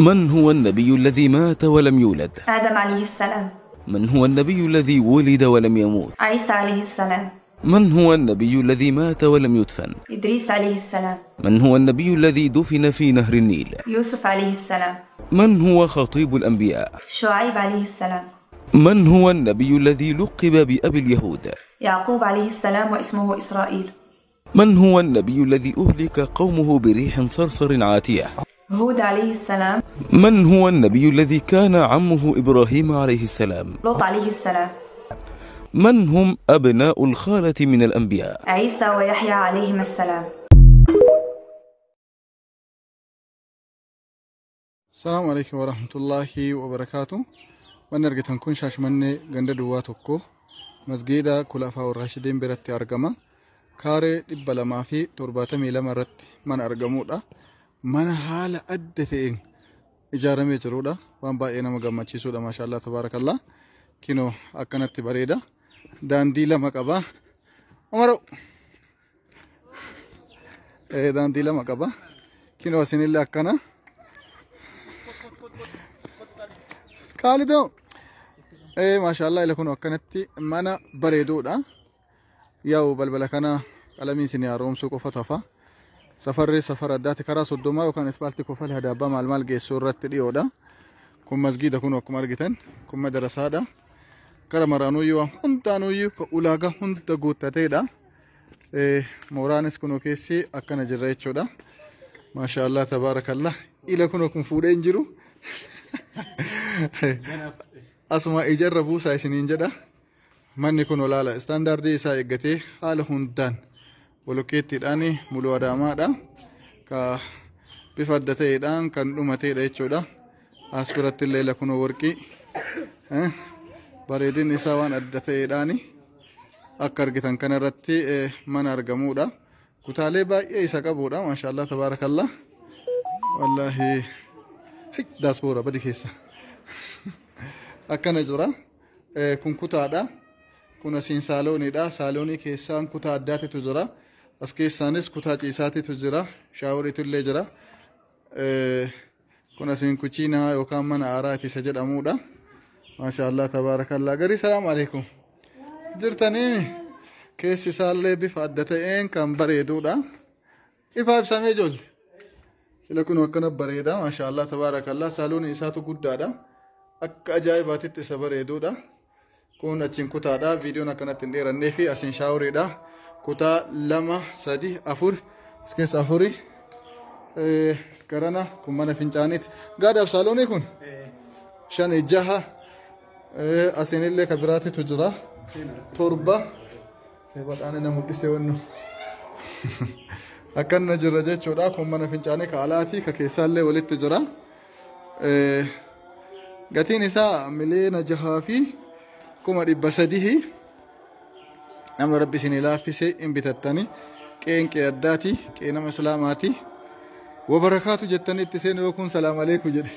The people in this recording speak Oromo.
من هو النبي الذي مات ولم يولد؟ آدم عليه السلام. من هو النبي الذي ولد ولم يموت؟ عيسى عليه السلام. من هو النبي الذي مات ولم يدفن؟ إدريس عليه السلام. من هو النبي الذي دفن في نهر النيل؟ يوسف عليه السلام. من هو خطيب الأنبياء؟ شعيب عليه السلام. من هو النبي الذي لقب بأبي اليهود؟ يعقوب عليه السلام واسمه إسرائيل. من هو النبي الذي أهلك قومه بريح صرصر عاتية؟ هود عليه السلام. من هو النبي الذي كان عمه إبراهيم عليه السلام؟ لوط عليه السلام. من هم أبناء الخالة من الأنبياء؟ عيسى ويحيى عليهما السلام. السلام عليكم ورحمة الله وبركاته. من نرجع نكون شاشمني جند دواتوكو مسجدا كلافا والراشدين برتي أرجما كاري دبلا ما في تربات ميلا مرت من أرجمودا من حال أدتين إجارة ميجرودا وان باينا مجمع تشيسودا ما شاء الله تبارك الله كينو أكنت بريدا دانديلا مكابا أمرو دانديلا مكابا كينو سنيلا أكنا خالدو ما شاء الله لكم وكنتي مانا بريدودا ياو بلبلا كنا قلمي سنيا روم سوق فتفا سفر ادات كرا صدوما وكان اسبالتي كفل هدابا مال مال جي سورت ديودا كم مسجد كون وكم ارغتن كم مدرسه دا كرا مرانو يو هنتانو يو اولاغا هنت غوتتيدا مورانس كونو كيسي اكنا جريچودا ما شاء الله تبارك الله الى كونكم فودين جيرو asuma ijarra buusaa isiniin jedha manni kun olaala standardii isaa eeggatee haala hundaan bolokkeettiidhaan muluu adaamaadha ka bifa adda ta'eedhaan kan dhumateedha jechuudha. As biratti illee lakunoo warqii bareedinni isaa waan adda ta'eedhaan akka argitan kanarratti mana argamuudha. Kutaalee baay'ee isa qabuudha maashaallah tabaarakallah. Wallaahi daasboora badi keessa akkana jira kun kutaadha kun asiin saalooniidha saaloonii keessaan kutaa addaatitu jira as keessaanis kutaa ciisaatitu jira shaaworiitu illee jira kun asiin kuchiinaa yookaan mana aaraati isa jedhamuudha maashaallah tabaarakallah garii salaamu alaikum jirtanii keessi isaallee bifa adda ta'een kan bareeduudha ifa ibsamee ijoollee sila kun akkana bareeda maashaallah tabaarakallah saaloonii isaatu guddaadha akka ajaa'ibaatitti isa bareeduudha kun achiin kutaadha viidiyoon akkanatti hin dheerannee fi asiin shaaworiidha kutaa 2 3 4 as keessa 4 garana kun mana fincaaniiti gaadaaf saaloonii kun 5 6 asiin illee ka biraatitu jira 7 badhaane na mul'isee wannu akkana jirra jechuudha kun mana fincaanii ka alaati ka keessaallee walitti jira gatiin isaa miliyoona 6 fi 300,000 namni rabbi isin laaffise hin bitattani qeenqee addaati qee nama islaamaati wabarakaatu jettanii itti seenu yookuun salaam aleikum jedhe